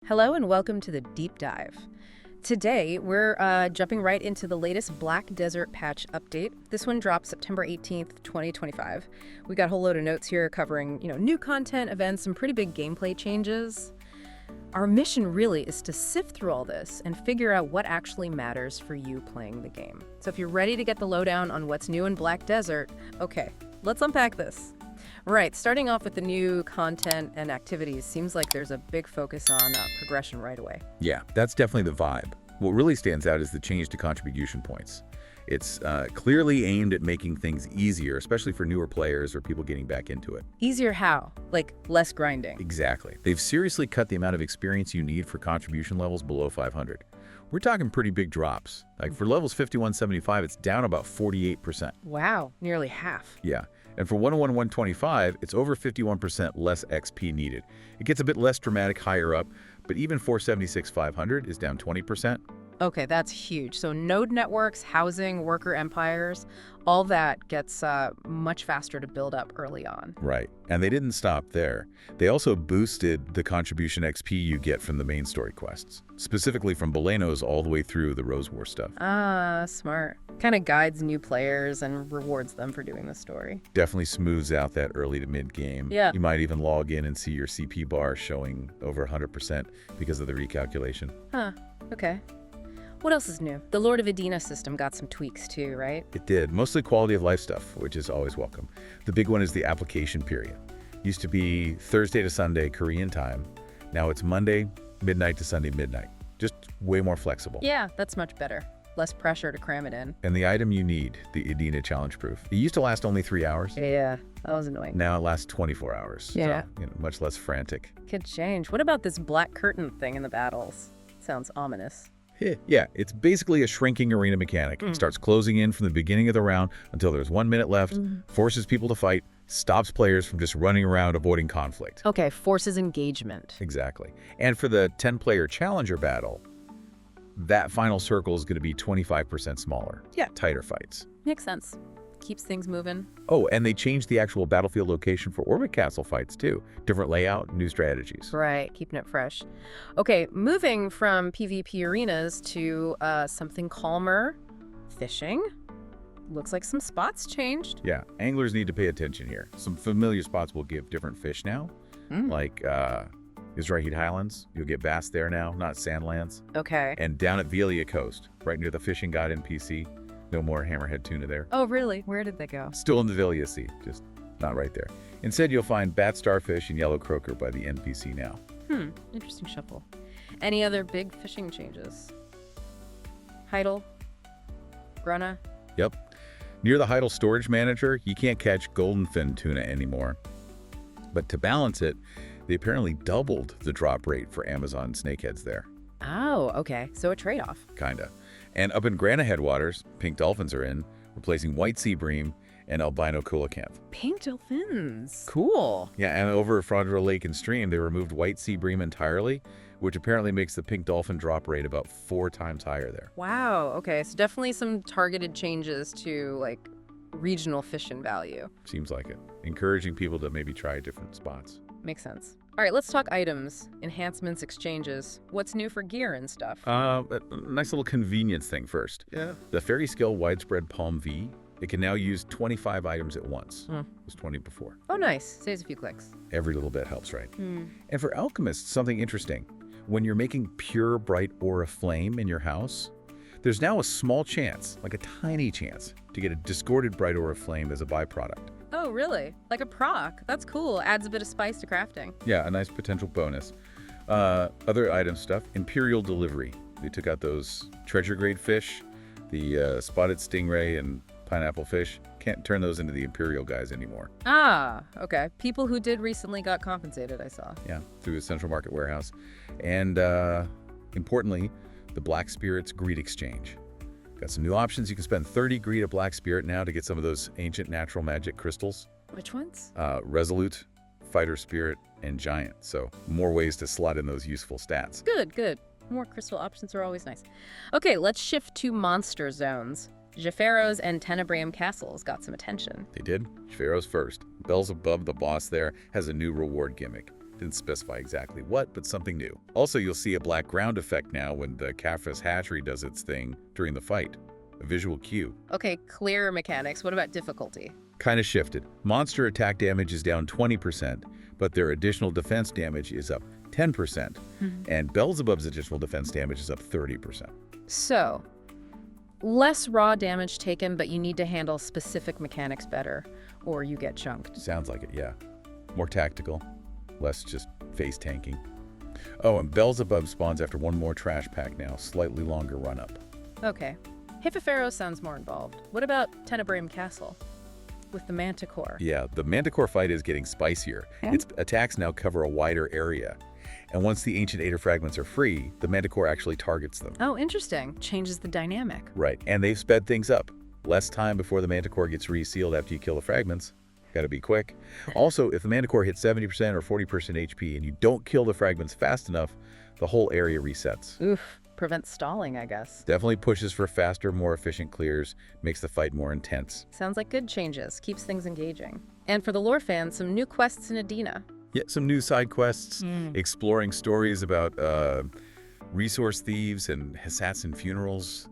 Hello and welcome to the Deep Dive. Today, we're jumping right into the latest Black Desert patch update. This one dropped September 18th, 2025. We got a whole load of notes here covering, new content, events, some pretty big gameplay changes. Our mission really is to sift through all this and figure out what actually matters for you playing the game. So if you're ready to get the lowdown on what's new in Black Desert, okay, let's unpack this. Right, starting off with the new content and activities, seems like there's a big focus on progression right away. Yeah, that's definitely the vibe. What really stands out is the change to contribution points. It's clearly aimed at making things easier, especially for newer players or people getting back into it. Easier how? Like less grinding? Exactly. They've seriously cut the amount of experience you need for contribution levels below 500. We're talking pretty big drops. Like for levels 5175, it's down about 48%. Wow, nearly half. Yeah. And for 101 125, it's over 51% less XP needed. It gets a bit less dramatic higher up, but even 476 500 is down 20%. Okay, that's huge. So node networks, housing, worker empires, all that gets much faster to build up early on. Right. And they didn't stop there. They also boosted the contribution XP you get from the main story quests, specifically from Belenos all the way through the Rose War stuff. Ah, smart. Kind of guides new players and rewards them for doing the story. Definitely smooths out that early to mid game. Yeah. You might even log in and see your CP bar showing over 100% because of the recalculation. Huh, okay. What else is new? The Lord of Edina system got some tweaks too, right? It did. Mostly quality of life stuff, which is always welcome. The big one is the application period. Used to be Thursday to Sunday Korean time. Now it's Monday midnight to Sunday midnight. Just way more flexible. Yeah, that's much better. Less pressure to cram it in. And the item you need, the Edina Challenge Proof. It used to last only 3 hours. Yeah, that was annoying. Now it lasts 24 hours. Yeah. So, much less frantic. Could change. What about this black curtain thing in the battles? Sounds ominous. Yeah, it's basically a shrinking arena mechanic. It starts closing in from the beginning of the round until there's 1 minute left, forces people to fight, stops players from just running around avoiding conflict. Okay, forces engagement. Exactly. And for the 10-player challenger battle, that final circle is going to be 25% smaller. Yeah. Tighter fights. Makes sense. Keeps things moving. Oh, and they changed the actual battlefield location for Orbit Castle fights, too. Different layout, new strategies. Right, keeping it fresh. Okay, moving from PvP arenas to something calmer, fishing. Looks like some spots changed. Yeah, anglers need to pay attention here. Some familiar spots will give different fish now, like Izrahid Highlands. You'll get bass there now, not sandlands. Okay. And down at Velia Coast, right near the Fishing God NPC, no more hammerhead tuna there. Oh, really? Where did they go? Still in the Velia Sea, just not right there. Instead, you'll find bat starfish and yellow croaker by the NPC now. Interesting shuffle. Any other big fishing changes? Heidel? Grunna? Yep. Near the Heidel Storage Manager, you can't catch golden fin tuna anymore. But to balance it, they apparently doubled the drop rate for Amazon snakeheads there. Oh, okay. So a trade-off. Kinda. And up in Grana headwaters, pink dolphins are in, replacing white sea bream and albino coelacanth. Pink dolphins. Cool. Yeah, and over at Fraudra Lake and Stream, they removed white sea bream entirely, which apparently makes the pink dolphin drop rate about 4 times higher there. Wow. Okay. So definitely some targeted changes to like regional fishing value. Seems like it. Encouraging people to maybe try different spots. Makes sense. All right, let's talk items, enhancements, exchanges. What's new for gear and stuff? A nice little convenience thing first. Yeah. The Fairy Skill Widespread Palm V, it can now use 25 items at once. It was 20 before. Oh, nice. Saves a few clicks. Every little bit helps, right? And for alchemists, something interesting. When you're making pure bright aura flame in your house, there's now a small chance, like a tiny chance, to get a discorded bright aura flame as a byproduct. Oh, really? Like a proc. That's cool. Adds a bit of spice to crafting. Yeah, a nice potential bonus. Other item stuff, Imperial Delivery. They took out those treasure grade fish, the spotted stingray and pineapple fish. Can't turn those into the Imperial guys anymore. Ah, okay. People who did recently got compensated, I saw. Yeah, through a Central Market warehouse. And importantly, the Black Spirit's Greed Exchange. Got some new options. You can spend 30 greed at Black Spirit now to get some of those ancient natural magic crystals. Which ones? Resolute, Fighter Spirit, and Giant. So more ways to slot in those useful stats. Good, good. More crystal options are always nice. Okay, let's shift to monster zones. Jepheros and Tenebraeum castles got some attention. They did. Shveros first. Bells above the boss there has a new reward gimmick. Didn't specify exactly what, but something new. Also, you'll see a black ground effect now when the Kafris hatchery does its thing during the fight. A visual cue. Okay, clear mechanics. What about difficulty? Kind of shifted. Monster attack damage is down 20%, but their additional defense damage is up 10%, and Beelzebub's additional defense damage is up 30%. So, less raw damage taken, but you need to handle specific mechanics better, or you get chunked. Sounds like it, yeah. More tactical, less just face tanking. Oh, and Beelzebub spawns after one more trash pack now, slightly longer run-up. Okay. Hippofaro sounds more involved. What about Tenebrae Castle? With the Manticore? Yeah, the Manticore fight is getting spicier. Its attacks now cover a wider area. And once the Ancient Aether fragments are free, the Manticore actually targets them. Oh, interesting. Changes the dynamic. Right, and they've sped things up. Less time before the Manticore gets resealed after you kill the fragments. Gotta be quick. Also, if the Manticore hits 70% or 40% HP and you don't kill the fragments fast enough, the whole area resets. Oof. Prevents stalling, I guess. Definitely pushes for faster, more efficient clears, makes the fight more intense. Sounds like good changes. Keeps things engaging. And for the lore fans, some new quests in Adena. Yeah, some new side quests, exploring stories about resource thieves and assassin funerals,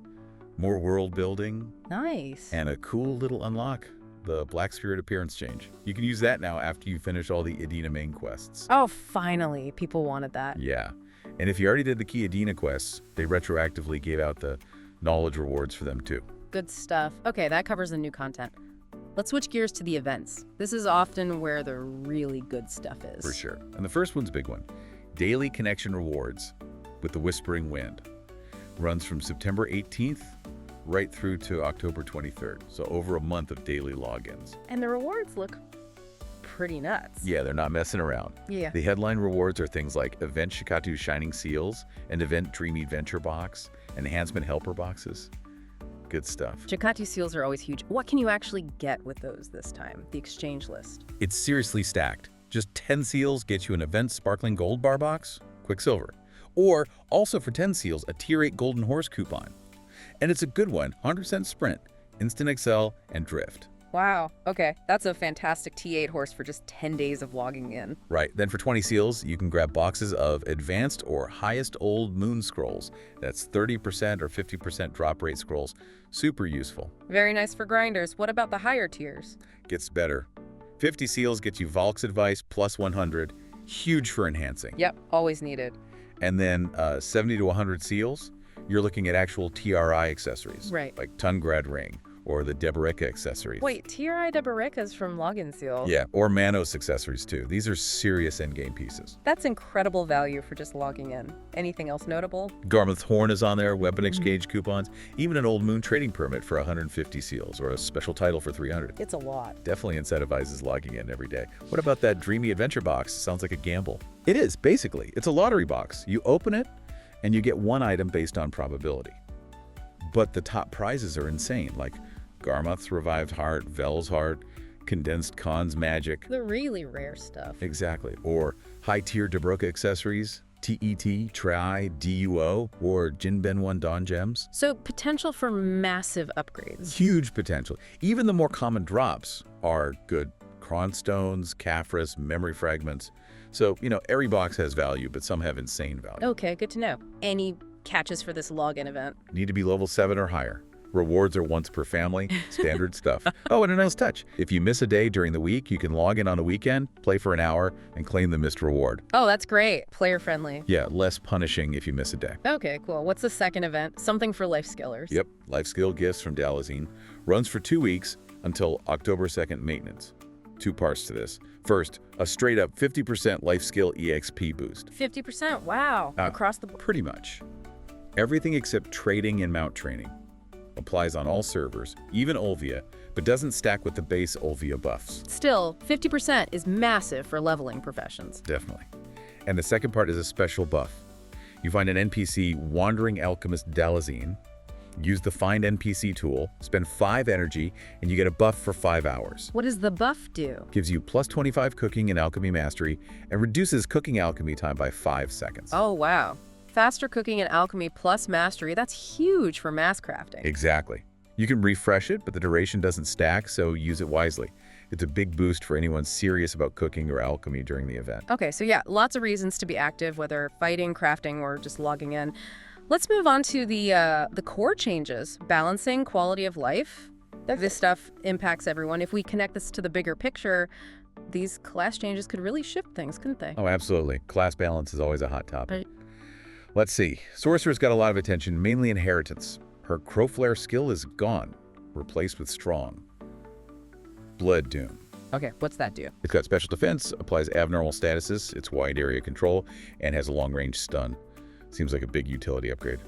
more world building. Nice. And a cool little unlock, the Black Spirit appearance change. You can use that now after you finish all the Adena main quests. Oh, finally. People wanted that. Yeah. And if you already did the key Adena quests, they retroactively gave out the knowledge rewards for them too. Good stuff. Okay, that covers the new content. Let's switch gears to the events. This is often where the really good stuff is. For sure. And the first one's a big one. Daily Connection Rewards with the Whispering Wind. Runs from September 18th right through to October 23rd. So over a month of daily logins. And the rewards look pretty nuts. Yeah, they're not messing around. Yeah. The headline rewards are things like Event Shikatu Shining Seals and Event Dreamy Venture Box, Enhancement Helper Boxes. Good stuff. Shikatu seals are always huge. What can you actually get with those this time? The exchange list. It's seriously stacked. Just 10 seals get you an Event Sparkling Gold Bar Box, Quicksilver. Or, also for 10 seals, a Tier 8 Golden Horse coupon. And it's a good one, 100% Sprint, Instant Excel, and Drift. Wow. Okay. That's a fantastic T8 horse for just 10 days of logging in. Right. Then for 20 seals, you can grab boxes of Advanced or Highest Old Moon Scrolls. That's 30% or 50% drop rate scrolls. Super useful. Very nice for grinders. What about the higher tiers? Gets better. 50 seals get you Valk's Advice plus 100. Huge for enhancing. Yep. Always needed. And then 70 to 100 seals, you're looking at actual TRI accessories. Right. Like Tungrad Ring or the Deboreka accessories. Wait, TRI Deboreka's from Login Seal. Yeah, or Manos accessories too. These are serious endgame pieces. That's incredible value for just logging in. Anything else notable? Garmouth's Horn is on there, weapon exchange coupons, even an Old Moon trading permit for 150 seals or a special title for 300. It's a lot. Definitely incentivizes logging in every day. What about that Dreamy Adventure Box? Sounds like a gamble. It is, basically. It's a lottery box. You open it and you get one item based on probability. But the top prizes are insane, like Garmouth's Revived Heart, Vel's Heart, Condensed Khan's Magic. The really rare stuff. Exactly. Or high-tier Deboreka accessories, TET, Tri, DUO, or Jinben 1 Dawn Gems. So potential for massive upgrades. Huge potential. Even the more common drops are good. Cronstones, Kafris, memory fragments. So, every box has value, but some have insane value. Okay, good to know. Any catches for this login event? Need to be level 7 or higher. Rewards are once per family, standard stuff. Oh, and a nice touch. If you miss a day during the week, you can log in on a weekend, play for an hour, and claim the missed reward. Oh, that's great. Player friendly. Yeah, less punishing if you miss a day. Okay, cool. What's the second event? Something for life skillers. Yep, life skill gifts from Dalazine. Runs for 2 weeks until October 2nd maintenance. 2 parts to this. First, a straight up 50% life skill EXP boost. 50%? Wow. Across the board. Pretty much. Everything except trading and mount training. Applies on all servers, even Olvia, but doesn't stack with the base Olvia buffs. Still, 50% is massive for leveling professions. Definitely. And the second part is a special buff. You find an NPC Wandering Alchemist Dalazine, use the Find NPC tool, spend 5 energy, and you get a buff for 5 hours. What does the buff do? Gives you plus 25 cooking and alchemy mastery, and reduces cooking alchemy time by 5 seconds. Oh, wow. Faster cooking and alchemy plus mastery, that's huge for mass crafting. Exactly. You can refresh it, but the duration doesn't stack, so use it wisely. It's a big boost for anyone serious about cooking or alchemy during the event. Okay, so yeah, lots of reasons to be active, whether fighting, crafting, or just logging in. Let's move on to the core changes. Balancing, quality of life. This stuff impacts everyone. If we connect this to the bigger picture, these class changes could really shift things, couldn't they? Oh, absolutely. Class balance is always a hot topic. Right. Let's see. Sorcerer's got a lot of attention, mainly inheritance. Her Crowflare skill is gone, replaced with Strong. Blood Doom. Okay, what's that do? It's got special defense, applies abnormal statuses, it's wide area control, and has a long-range stun. Seems like a big utility upgrade.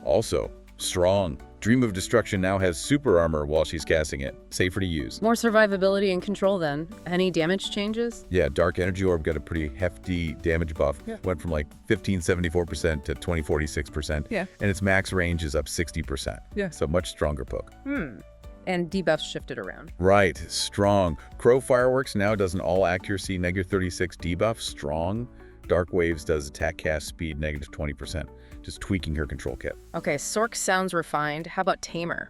Also, Strong. Dream of Destruction now has super armor while she's casting it. Safer to use. More survivability and control then. Any damage changes? Yeah, Dark Energy Orb got a pretty hefty damage buff. Yeah. Went from like 1574% to 2046%. Yeah. And its max range is up 60%. Yeah. So much stronger poke. And debuffs shifted around. Right, Strong. Crow Fireworks now does an all accuracy -36 debuff. Strong. Dark Waves does attack cast speed -20%. Just tweaking her control kit. Okay, Sork sounds refined. How about Tamer?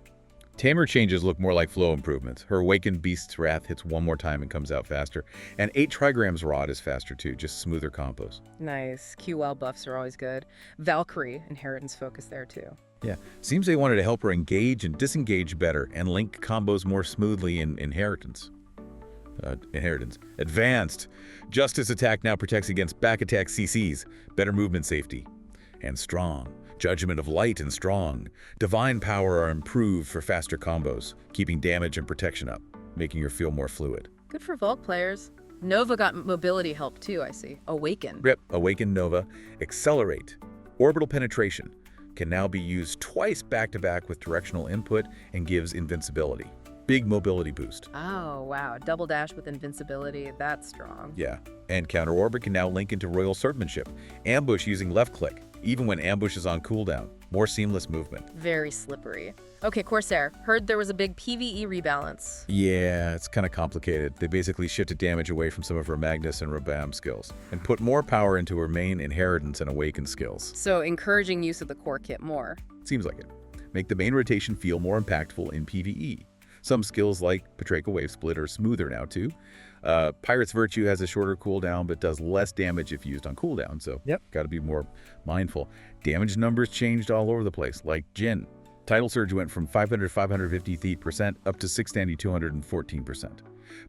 Tamer changes look more like flow improvements. Her Awakened Beast's Wrath hits one more time and comes out faster. And 8 Trigrams Rod is faster too, just smoother combos. Nice. QL buffs are always good. Valkyrie, inheritance focus there too. Yeah, seems they wanted to help her engage and disengage better and link combos more smoothly in Inheritance. Advanced. Justice Attack now protects against back attack CCs. Better movement safety. And Strong. Judgment of Light and Strong. Divine Power are improved for faster combos, keeping damage and protection up, making her feel more fluid. Good for Volk players. Nova got mobility help too, I see. Awaken. Yep, Awaken Nova. Accelerate. Orbital Penetration. Can now be used twice back-to-back with directional input and gives invincibility. Big mobility boost. Oh, wow. Double dash with invincibility. That's strong. Yeah, and Counter Orbit can now link into Royal Swordsmanship. Ambush using left click, even when ambush is on cooldown. More seamless movement. Very slippery. Okay, Corsair. Heard there was a big PvE rebalance. Yeah, it's kind of complicated. They basically shifted damage away from some of her Magnus and Rabam skills and put more power into her main Inheritance and Awaken skills. So encouraging use of the core kit more. Seems like it. Make the main rotation feel more impactful in PvE. Some skills like Patrika Wave Split are smoother now too. Pirate's Virtue has a shorter cooldown but does less damage if used on cooldown, so got to be more mindful. Damage numbers changed all over the place, like Jin. Tidal Surge went from 550% up to 690-214%.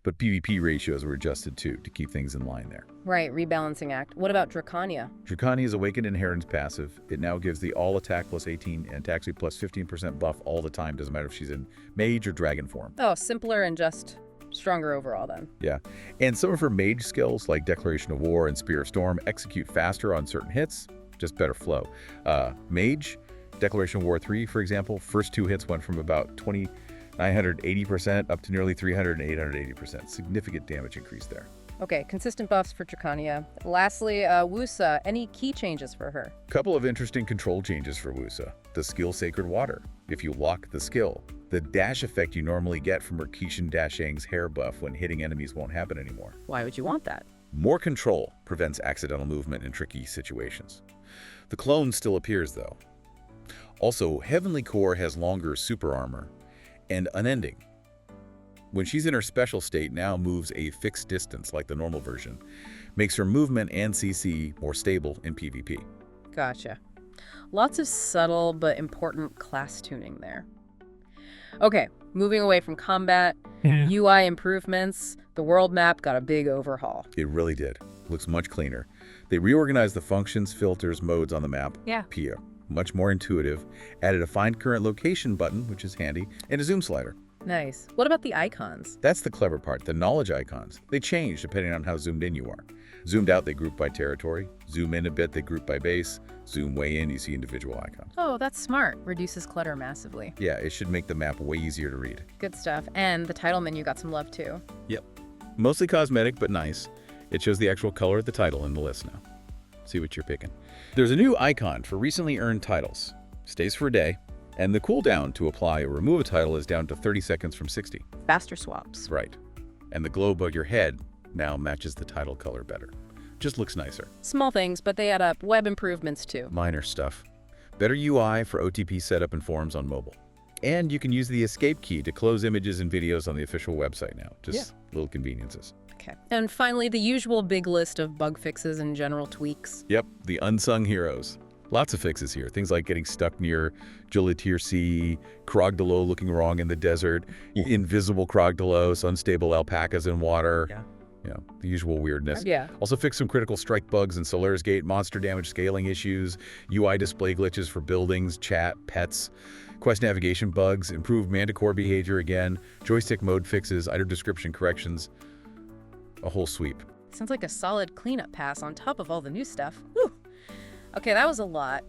But PvP ratios were adjusted too to keep things in line there. Right, rebalancing act. What about Dracania? Draconia's Awakened Inheritance passive. It now gives the all attack plus 18 and attack speed plus 15% buff all the time. Doesn't matter if she's in mage or dragon form. Oh, simpler and just stronger overall then. Yeah, and some of her mage skills like Declaration of War and Spear of Storm execute faster on certain hits, just better flow. Mage, Declaration of War 3, for example, first 2 hits went from about 2,980% up to nearly 300 and 880%. Significant damage increase there. Okay, consistent buffs for Dracania. Lastly, Wusa, any key changes for her? Couple of interesting control changes for Wusa. The skill Sacred Water. If you lock the skill, the dash effect you normally get from Rikishin Dashang's hair buff when hitting enemies won't happen anymore. Why would you want that? More control prevents accidental movement in tricky situations. The clone still appears though. Also, Heavenly Core has longer super armor and unending. When she's in her special state, now moves a fixed distance like the normal version, makes her movement and CC more stable in PvP. Gotcha. Lots of subtle but important class tuning there. Okay, moving away from combat, UI improvements, the world map got a big overhaul. It really did. Looks much cleaner. They reorganized the functions, filters, modes on the map. Yeah. Pia. Much more intuitive. Added a Find Current Location button, which is handy, and a zoom slider. Nice. What about the icons? That's the clever part, the knowledge icons. They change depending on how zoomed in you are. Zoomed out, they group by territory. Zoom in a bit, they group by base. Zoom way in, you see individual icons. Oh, that's smart. Reduces clutter massively. Yeah, it should make the map way easier to read. Good stuff. And the title menu got some love too. Yep. Mostly cosmetic, but nice. It shows the actual color of the title in the list now. See what you're picking. There's a new icon for recently earned titles. Stays for a day. And the cooldown to apply or remove a title is down to 30 seconds from 60. Faster swaps. Right. And the glow above your head now matches the title color better. Just looks nicer. Small things, but they add up. Web improvements too. Minor stuff. Better UI for OTP setup and forums on mobile. And you can use the escape key to close images and videos on the official website now. Just little conveniences. Okay. And finally, the usual big list of bug fixes and general tweaks. Yep, the unsung heroes. Lots of fixes here. Things like getting stuck near Gelatir Sea, Krogdalo looking wrong in the desert, invisible Krogdalos, unstable alpacas in water. Yeah. You know, the usual weirdness. Yeah. Also fix some critical strike bugs in Solaris Gate, monster damage scaling issues, UI display glitches for buildings, chat, pets, quest navigation bugs, improved Manticore behavior again, joystick mode fixes, item description corrections, a whole sweep. Sounds like a solid cleanup pass on top of all the new stuff. Whew. Okay, that was a lot.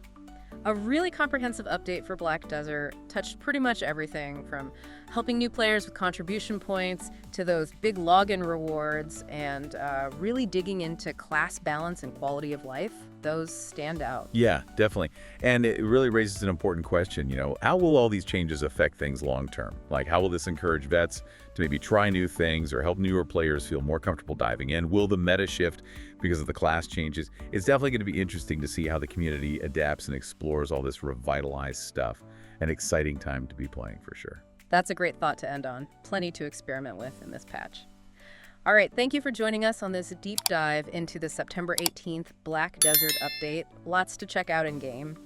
A really comprehensive update for Black Desert, touched pretty much everything from helping new players with contribution points to those big login rewards and really digging into class balance and quality of life. Those stand out. Yeah, definitely. And it really raises an important question, how will all these changes affect things long term? Like, how will this encourage vets to maybe try new things or help newer players feel more comfortable diving in? Will the meta shift because of the class changes? It's definitely going to be interesting to see how the community adapts and explores all this revitalized stuff. An exciting time to be playing for sure. That's a great thought to end on. Plenty to experiment with in this patch. All right, thank you for joining us on this deep dive into the September 18th Black Desert update. Lots to check out in-game.